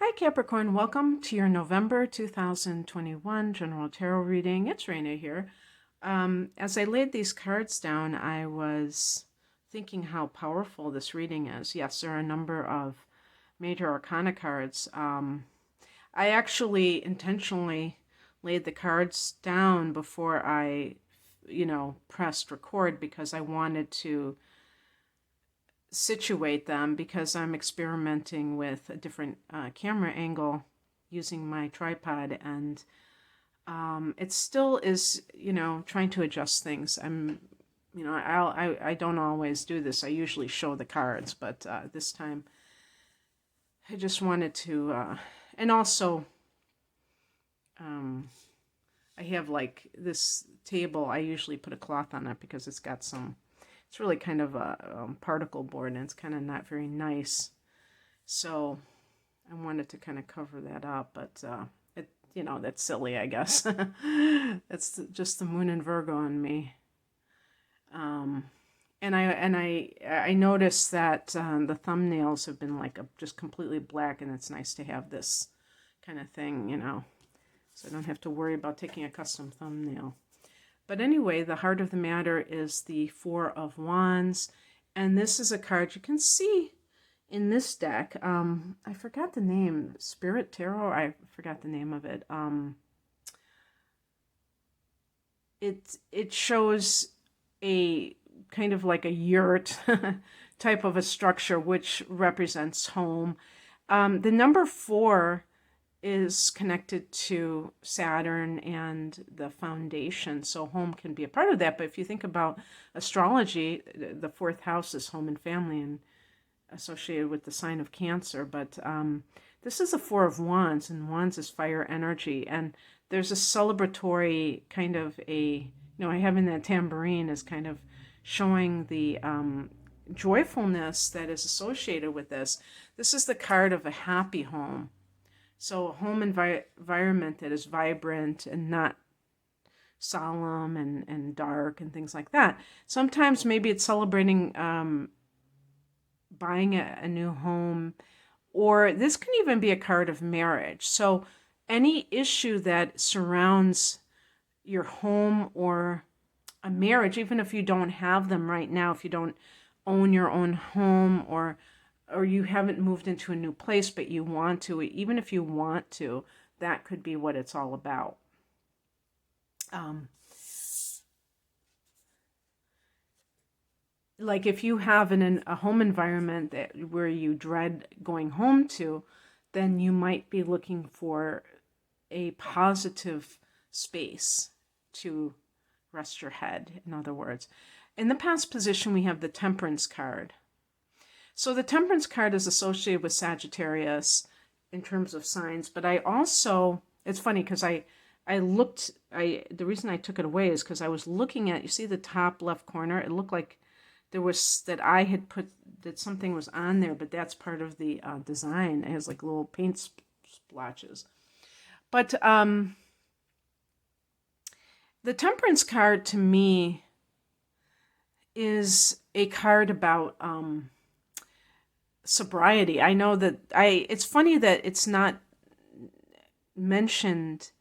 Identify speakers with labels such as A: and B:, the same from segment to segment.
A: Hi Capricorn, welcome to your November 2021 General Tarot reading. It's Raina here. As I laid these cards down, I was thinking how powerful this reading is. Yes, there are a number of major arcana cards. I actually intentionally laid the cards down before I, pressed record because I wanted to situate them because I'm experimenting with a different camera angle using my tripod, and it still is, trying to adjust things. I don't always do this. I usually show the cards, but this time I just wanted to, and also I have like this table. I usually put a cloth on it because it's really kind of a particle board, and it's kind of not very nice. So I wanted to kind of cover that up, but that's silly, I guess. That's just the moon in Virgo in me. And I noticed that the thumbnails have been like just completely black, and it's nice to have this kind of thing, so I don't have to worry about taking a custom thumbnail. But anyway, the heart of the matter is the Four of Wands. And this is a card you can see in this deck. I forgot the name. Spirit Tarot? I forgot the name of it. It shows a kind of like a yurt type of a structure, which represents home. The number 4 is connected to Saturn and the foundation, so home can be a part of that. But if you think about astrology, the 4th house is home and family, and associated with the sign of Cancer. But this is a 4 of Wands, and Wands is fire energy, and there's a celebratory kind of having that tambourine is kind of showing the joyfulness that is associated with this. This is the card of a happy home. So a home environment that is vibrant and not solemn and dark and things like that. Sometimes maybe it's celebrating buying a new home, or this can even be a card of marriage. So any issue that surrounds your home or a marriage, even if you don't have them right now, if you don't own your own home, or you haven't moved into a new place, but you want to, even if you want to, that could be what it's all about. Like if you have a home environment where you dread going home to, then you might be looking for a positive space to rest your head, in other words. In the past position, we have the Temperance card. So the Temperance card is associated with Sagittarius in terms of signs, but I also, it's funny because the reason I took it away is because I was looking at, you see the top left corner, it looked like there was, that I had put, that something was on there, but that's part of the design. It has like little paint splotches. But the Temperance card to me is a card about sobriety. I know that it's funny that it's not mentioned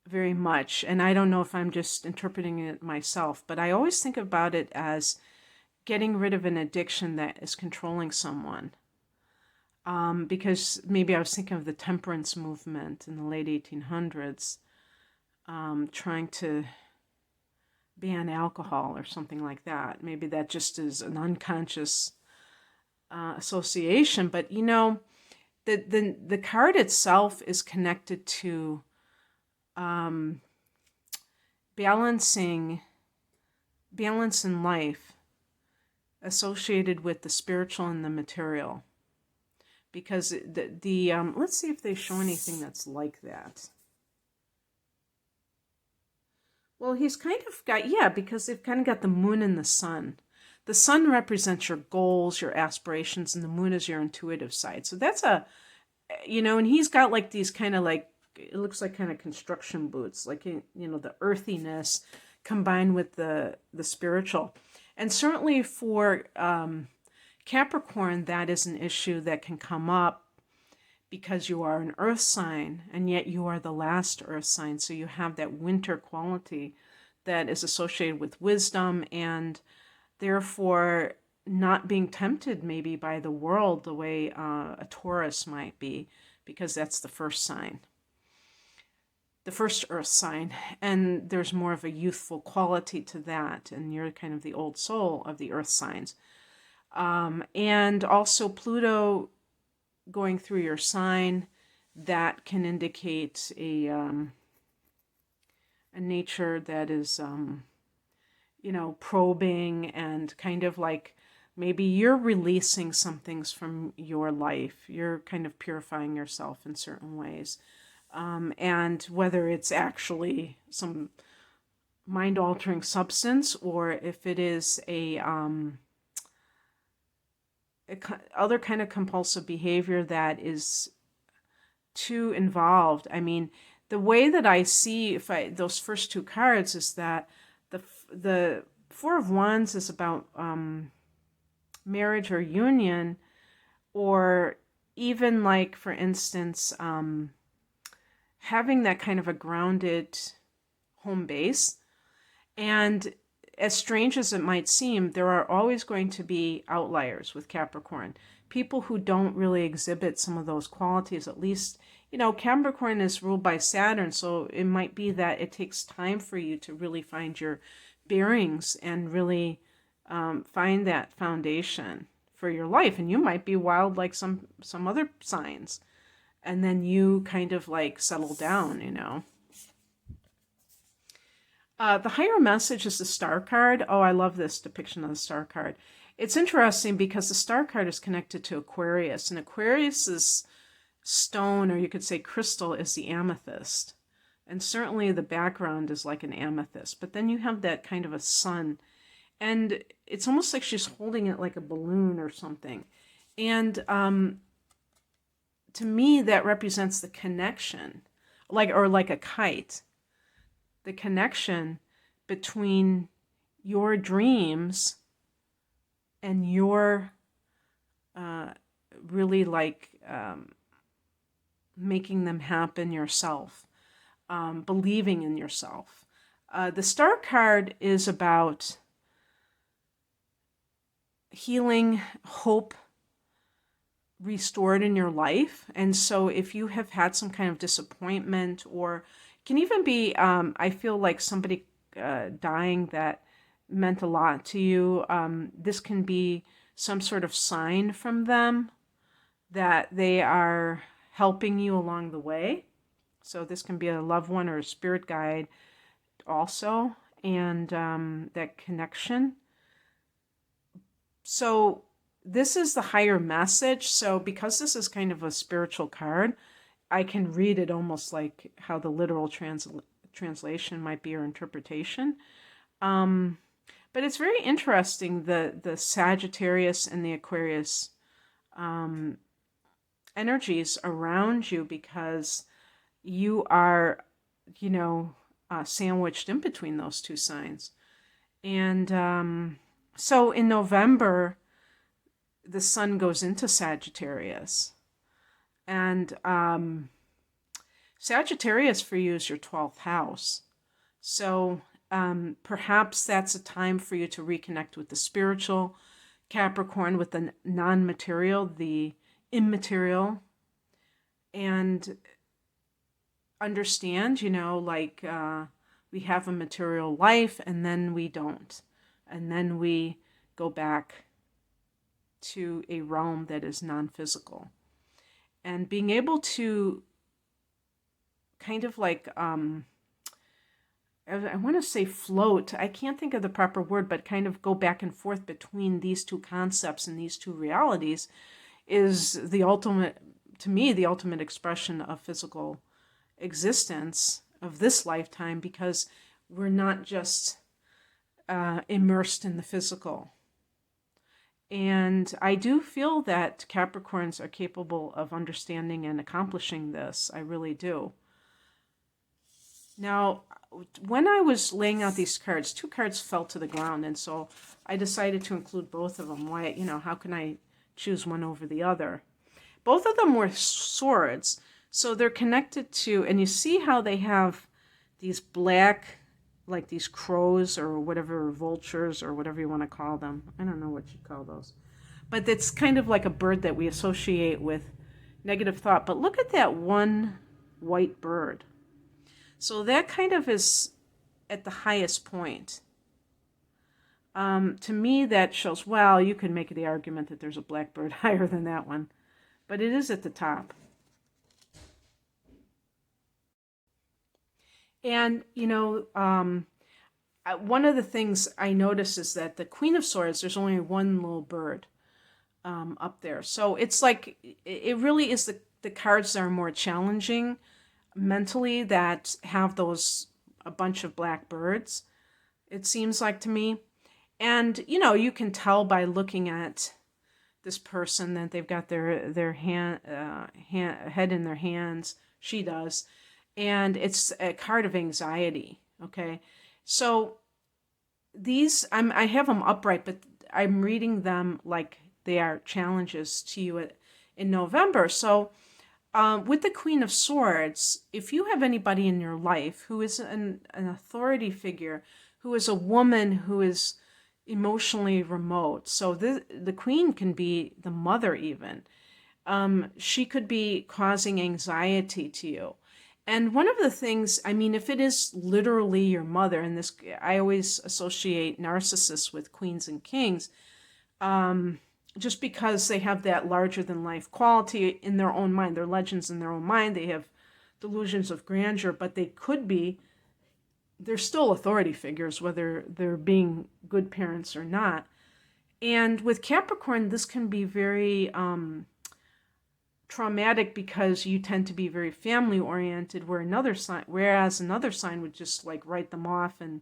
A: very much, and I don't know if I'm just interpreting it myself, but I always think about it as getting rid of an addiction that is controlling someone. Because maybe I was thinking of the temperance movement in the late 1800s, trying to ban alcohol or something like that. Maybe that just is an unconscious association, but the card itself is connected to balance in life, associated with the spiritual and the material. Because let's see if they show anything that's like that. Well, he's kind of got, because they've kind of got the moon and the sun. The sun represents your goals, your aspirations, and the moon is your intuitive side. So that's and he's got like these kind of like, it looks like kind of construction boots, like, the earthiness combined with the spiritual. And certainly for Capricorn, that is an issue that can come up because you are an earth sign, and yet you are the last earth sign. So you have that winter quality that is associated with wisdom, and therefore not being tempted maybe by the world the way a Taurus might be, because that's the first sign, the first earth sign, and there's more of a youthful quality to that, and you're kind of the old soul of the earth signs. And also Pluto going through your sign, that can indicate a nature that is, probing, and kind of like maybe you're releasing some things from your life. You're kind of purifying yourself in certain ways. And whether it's actually some mind-altering substance, or if it is other kind of compulsive behavior that is too involved. I mean, the way that I see those first two cards is that the Four of Wands is about marriage or union, or even like, for instance, having that kind of a grounded home base. And as strange as it might seem, there are always going to be outliers with Capricorn. People who don't really exhibit some of those qualities, at least, Capricorn is ruled by Saturn, so it might be that it takes time for you to really find your bearings and really find that foundation for your life. And you might be wild like some other signs, and then you kind of like settle down, The higher message is the star card. Oh, I love this depiction of the star card. It's interesting because the star card is connected to Aquarius, and Aquarius's stone, or you could say crystal, is the amethyst. And certainly the background is like an amethyst. But then you have that kind of a sun, and it's almost like she's holding it like a balloon or something. And to me, that represents the connection, like a kite. The connection between your dreams and your really like making them happen yourself, believing in yourself. The star card is about healing, hope restored in your life. And so if you have had some kind of disappointment, or can even be, I feel like somebody dying that meant a lot to you. This can be some sort of sign from them that they are helping you along the way. So this can be a loved one or a spirit guide also, and that connection. So this is the higher message. So because this is kind of a spiritual card, I can read it almost like how the literal translation might be, or interpretation. But it's very interesting, the Sagittarius and the Aquarius energies around you, because you are, sandwiched in between those two signs. And so in November, the sun goes into Sagittarius. And Sagittarius for you is your 12th house. So perhaps that's a time for you to reconnect with the spiritual, Capricorn, with the non-material, the immaterial, and understand, we have a material life, and then we don't. And then we go back to a realm that is non-physical. And being able to kind of like, I want to say float. I can't think of the proper word, but kind of go back and forth between these two concepts and these two realities is the ultimate, to me, the ultimate expression of physical existence of this lifetime, because we're not just immersed in the physical. And I do feel that Capricorns are capable of understanding and accomplishing this. I really do. Now, when I was laying out these cards, two cards fell to the ground, and so I decided to include both of them. Why, how can I choose one over the other? both of them were swords. So they're connected to, and you see how they have these black, like these crows or whatever, vultures or whatever you want to call them. I don't know what you call those. But it's kind of like a bird that we associate with negative thought. But look at that one white bird. So that kind of is at the highest point. To me, that shows, well, you can make the argument that there's a black bird higher than that one. But it is at the top. And, one of the things I notice is that the Queen of Swords, there's only one little bird up there. So it's like, it really is the cards that are more challenging mentally that have a bunch of black birds, it seems like to me. And, you can tell by looking at this person that they've got their head in their hands. She does. And it's a card of anxiety, okay? So I have them upright, but I'm reading them like they are challenges to you in November. So with the Queen of Swords, if you have anybody in your life who is an authority figure, who is a woman who is emotionally remote, so the Queen can be the mother even. She could be causing anxiety to you. And one of the things, if it is literally your mother, and this, I always associate narcissists with queens and kings, just because they have that larger than life quality in their own mind. They're legends in their own mind. They have delusions of grandeur, but they're still authority figures, whether they're being good parents or not. And with Capricorn, this can be very traumatic because you tend to be very family oriented, whereas another sign would just like write them off and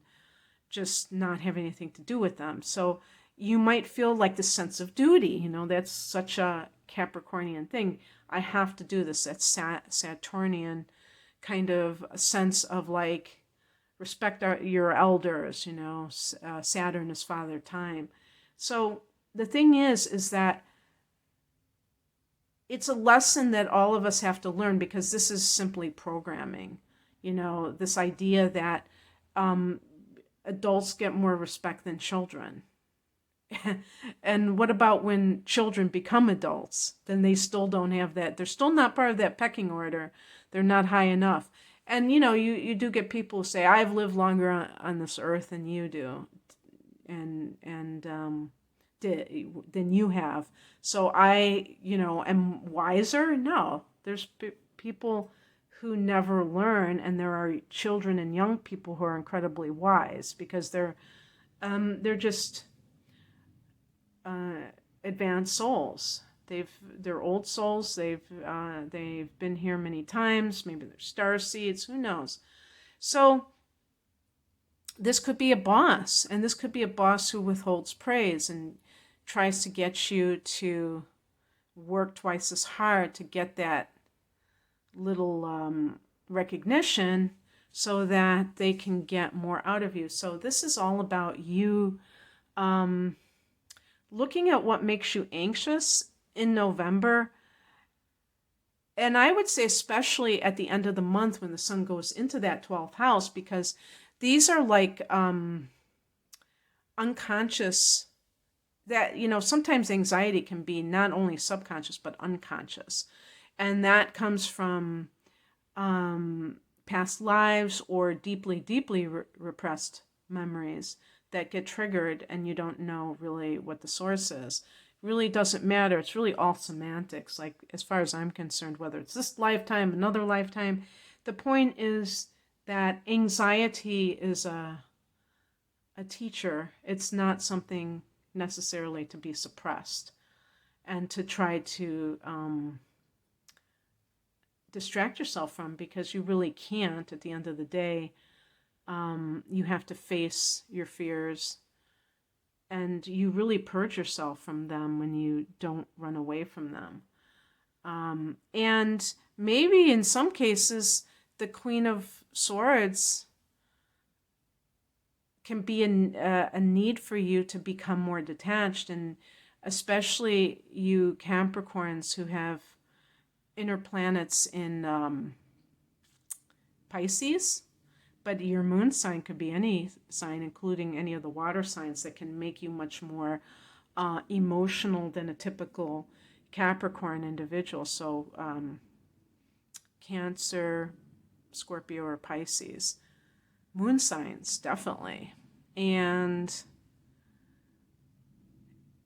A: just not have anything to do with them. So you might feel like the sense of duty, that's such a Capricornian thing. I have to do this. That's Saturnian kind of a sense of like respect your elders, Saturn is father time. So the thing is that it's a lesson that all of us have to learn, because this is simply programming. This idea that adults get more respect than children. And what about when children become adults? Then they still don't have that. They're still not part of that pecking order. They're not high enough. And, you do get people who say, I've lived longer on this earth than you do. And than you have. So I, am wiser? No. There's people who never learn, and there are children and young people who are incredibly wise because they're just advanced souls. They're old souls. They've been here many times. Maybe they're star seeds. Who knows? So this could be a boss, and this could be a boss who withholds praise and tries to get you to work twice as hard to get that little recognition so that they can get more out of you. So this is all about you looking at what makes you anxious in November. And I would say especially at the end of the month when the sun goes into that 12th house, because these are like unconscious, that, sometimes anxiety can be not only subconscious, but unconscious. And that comes from past lives or deeply, deeply repressed memories that get triggered, and you don't know really what the source is. It really doesn't matter. It's really all semantics, like as far as I'm concerned, whether it's this lifetime, another lifetime. The point is that anxiety is a teacher. It's not something necessarily to be suppressed and to try to distract yourself from, because you really can't. At the end of the day, you have to face your fears, and you really purge yourself from them when you don't run away from them. And maybe in some cases, the Queen of Swords can be a need for you to become more detached, and especially you Capricorns who have inner planets in Pisces, but your moon sign could be any sign, including any of the water signs, that can make you much more emotional than a typical Capricorn individual. So Cancer, Scorpio, or Pisces. Moon signs, definitely. And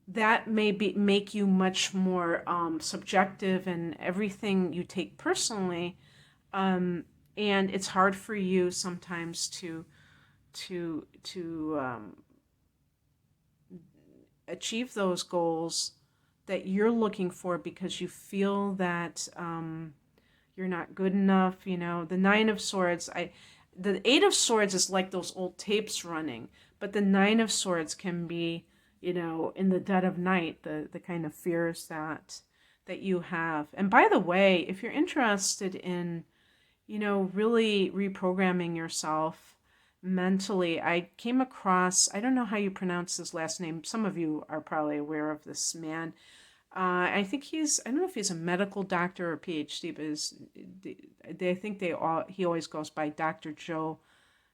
A: that may make you much more subjective in everything you take personally. And it's hard for you sometimes to achieve those goals that you're looking for, because you feel that you're not good enough. The Nine of Swords, the Eight of Swords is like those old tapes running, but the Nine of Swords can be, in the dead of night, the kind of fears that you have. And by the way, if you're interested in, really reprogramming yourself mentally, I came across, I don't know how you pronounce his last name. Some of you are probably aware of this man. I think I don't know if he's a medical doctor or a PhD, but I think he always goes by Dr. Joe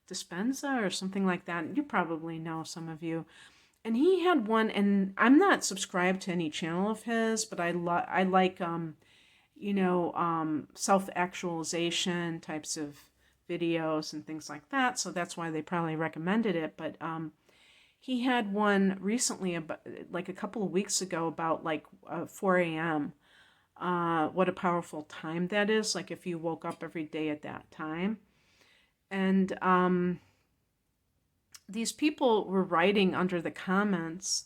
A: Dispenza or something like that. You probably know, some of you. And he had one, and I'm not subscribed to any channel of his, but I like self-actualization types of videos and things like that. So that's why they probably recommended it. But he had one recently, about like a couple of weeks ago, about like 4 a.m. What a powerful time that is. Like if you woke up every day at that time. And these people were writing under the comments,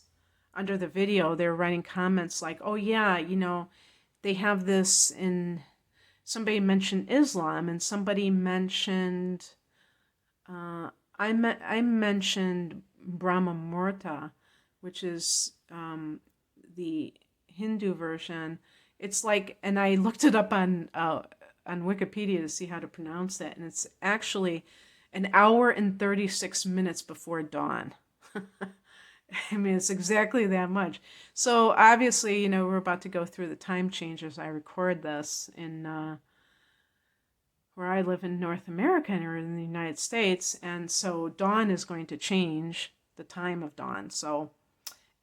A: under the video, they were writing comments like, oh yeah, they have this in, somebody mentioned Islam, and somebody mentioned, I mentioned Brahma Murta, which is the Hindu version. It's like, and I looked it up on Wikipedia to see how to pronounce that, and it's actually an hour and 36 minutes before dawn. I mean, it's exactly that much. So obviously, we're about to go through the time change as I record this in where I live in North America or in the United States. And so dawn is going to change, the time of dawn. So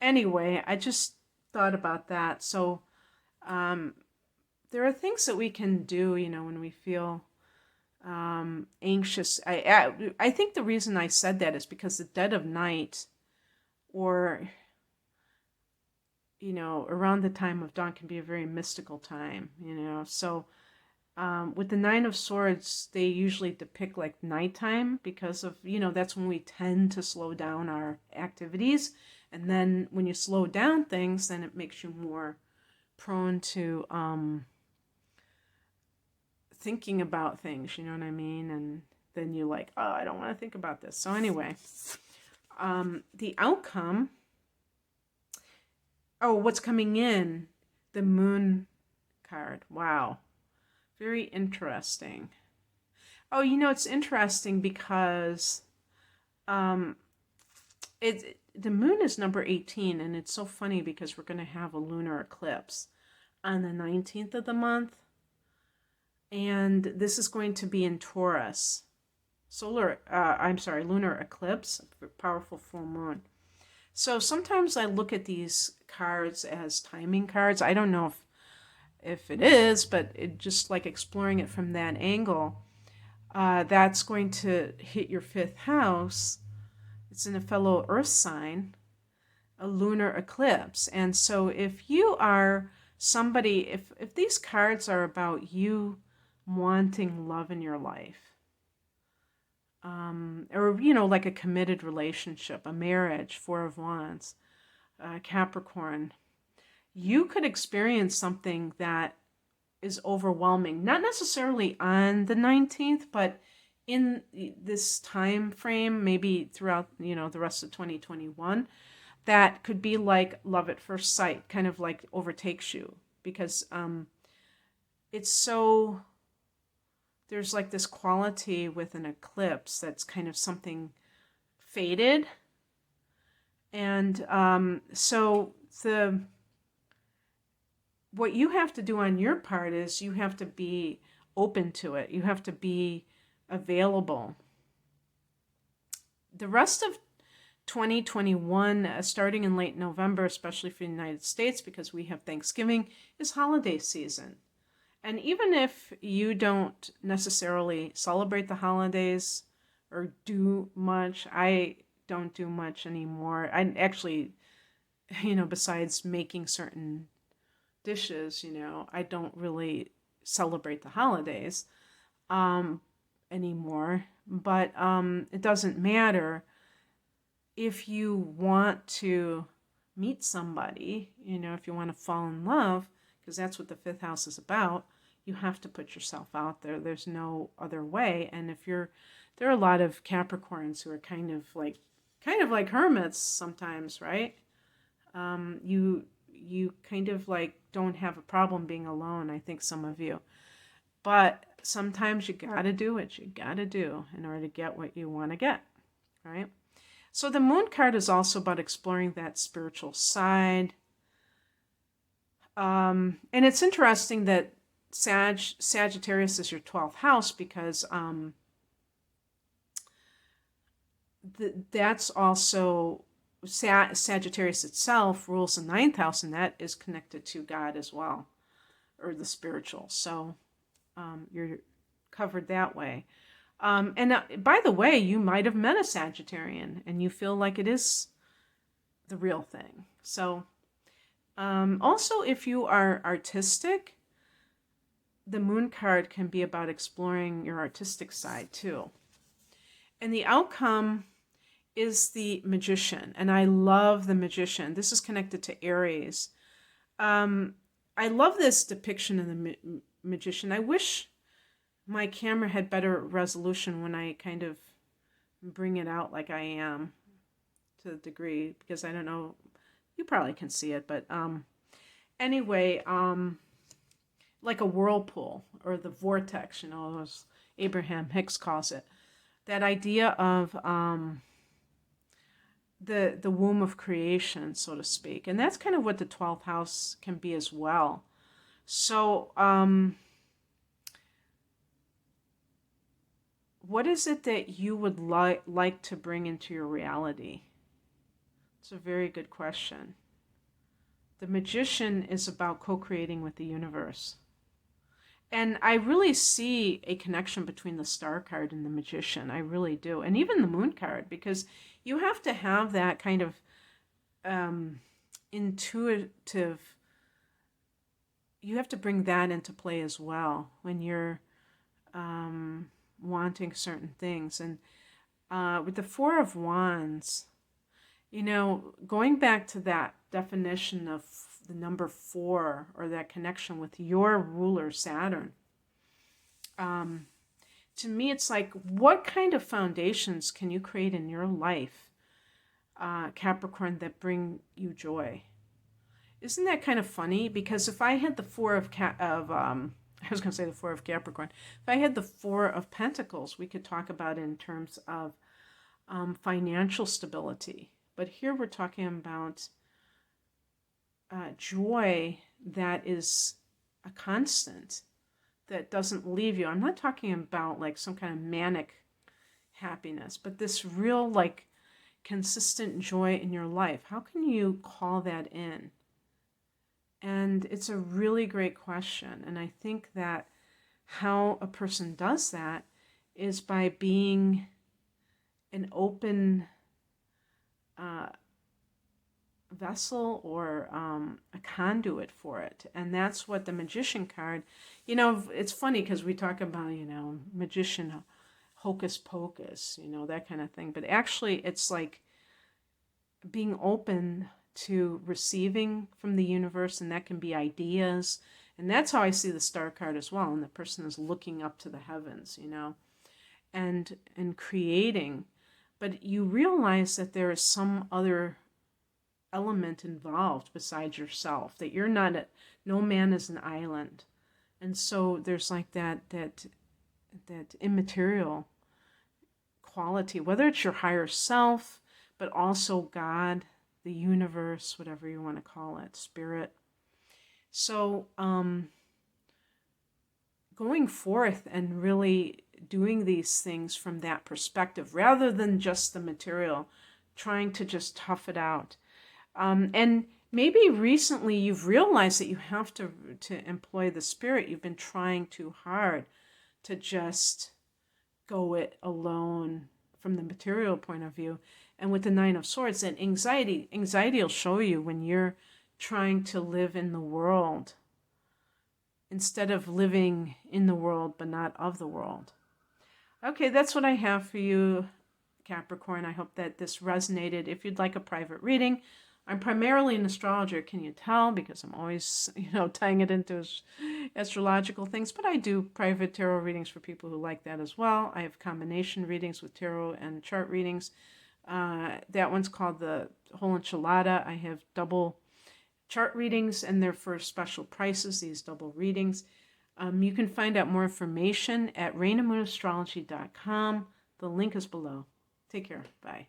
A: anyway, I just thought about that. So there are things that we can do, when we feel anxious. I think the reason I said that is because the dead of night, or around the time of dawn, can be a very mystical time. So with the Nine of Swords, they usually depict like nighttime, because of that's when we tend to slow down our activities. And then when you slow down things, then it makes you more prone to thinking about things, you know what I mean? And then you're like, oh, I don't want to think about this. So anyway, the outcome, what's coming in? The Moon card. Wow. Very interesting. Oh, it's interesting because the moon is number 18, and it's so funny because we're going to have a lunar eclipse on the 19th of the month. And this is going to be in Taurus. Lunar eclipse, powerful full moon. So sometimes I look at these cards as timing cards. I don't know if it is, but it just like exploring it from that angle. That's going to hit your 5th house. It's in a fellow earth sign, a lunar eclipse. And so if you are somebody, if these cards are about you wanting love in your life, or like a committed relationship, a marriage, 4 of Wands, Capricorn, you could experience something that is overwhelming, not necessarily on the 19th, but in this time frame, maybe throughout the rest of 2021, that could be like love at first sight, kind of like overtakes you, because it's so, there's like this quality with an eclipse that's kind of something faded. And so what you have to do on your part is you have to be open to it. You have to be available. The rest of 2021, starting in late November, especially for the United States, because we have Thanksgiving, is holiday season. And even if you don't necessarily celebrate the holidays or do much, I don't do much anymore. I actually, besides making certain dishes, I don't really celebrate the holidays anymore. But it doesn't matter. If you want to meet somebody, if you want to fall in love, because that's what the fifth house is about, you have to put yourself out there. There's no other way. And there are a lot of Capricorns who are kind of like hermits sometimes, right? You kind of like don't have a problem being alone, I think some of you. But sometimes you gotta do what you gotta do in order to get what you want to get, right? So the moon card is also about exploring that spiritual side. And it's interesting that Sagittarius is your 12th house because that's also Sagittarius itself rules the 9th house, and that is connected to God as well, or the spiritual. So you're covered that way. And by the way, you might have met a Sagittarian and you feel like it is the real thing. So also, if you are artistic, the moon card can be about exploring your artistic side too. And the outcome is the Magician. And I love the Magician. This is connected to Aries. I love this depiction of the Magician. I wish my camera had better resolution when I kind of bring it out like I am to the degree, because I don't know, you probably can see it, but anyway, like a whirlpool or the vortex, as Abraham Hicks calls it. That idea of the womb of creation, so to speak. And that's kind of what the 12th house can be as well. So what is it that you would like to bring into your reality? It's a very good question. The Magician is about co-creating with the universe. And I really see a connection between the Star card and the Magician. I really do. And even the Moon card, because you have to have that kind of intuitive, you have to bring that into play as well when you're wanting certain things. And with the Four of Wands, going back to that definition of the number 4, or that connection with your ruler, Saturn, to me, it's like, what kind of foundations can you create in your life, Capricorn, that bring you joy? Isn't that kind of funny? Because if I had the I was going to say the Four of Capricorn. If I had the Four of Pentacles, we could talk about it in terms of financial stability. But here we're talking about joy that is a constant, that doesn't leave you. I'm not talking about like some kind of manic happiness, but this real like consistent joy in your life. How can you call that in? And it's a really great question. And I think that how a person does that is by being an open vessel or a conduit for it. And that's what the Magician card, it's funny because we talk about, magician, hocus pocus, that kind of thing. But actually it's like being open to receiving from the universe, and that can be ideas. And that's how I see the Star card as well. And the person is looking up to the heavens, and creating. But you realize that there is some other element involved besides yourself, that you're not no man is an island. And so there's like that immaterial quality, whether it's your higher self, but also God, the universe, whatever you want to call it, spirit. So going forth and really doing these things from that perspective, rather than just the material, trying to just tough it out. And maybe recently you've realized that you have to employ the spirit. You've been trying too hard to just go it alone from the material point of view. And with the Nine of Swords, and anxiety will show you when you're trying to live in the world instead of living in the world but not of the world. Okay, that's what I have for you, Capricorn. I hope that this resonated. If you'd like a private reading, I'm primarily an astrologer, can you tell? Because I'm always, tying it into astrological things. But I do private tarot readings for people who like that as well. I have combination readings with tarot and chart readings. That one's called the Whole Enchilada. I have double chart readings, and they're for special prices, these double readings. You can find out more information at rainandmoonastrology.com. The link is below. Take care. Bye.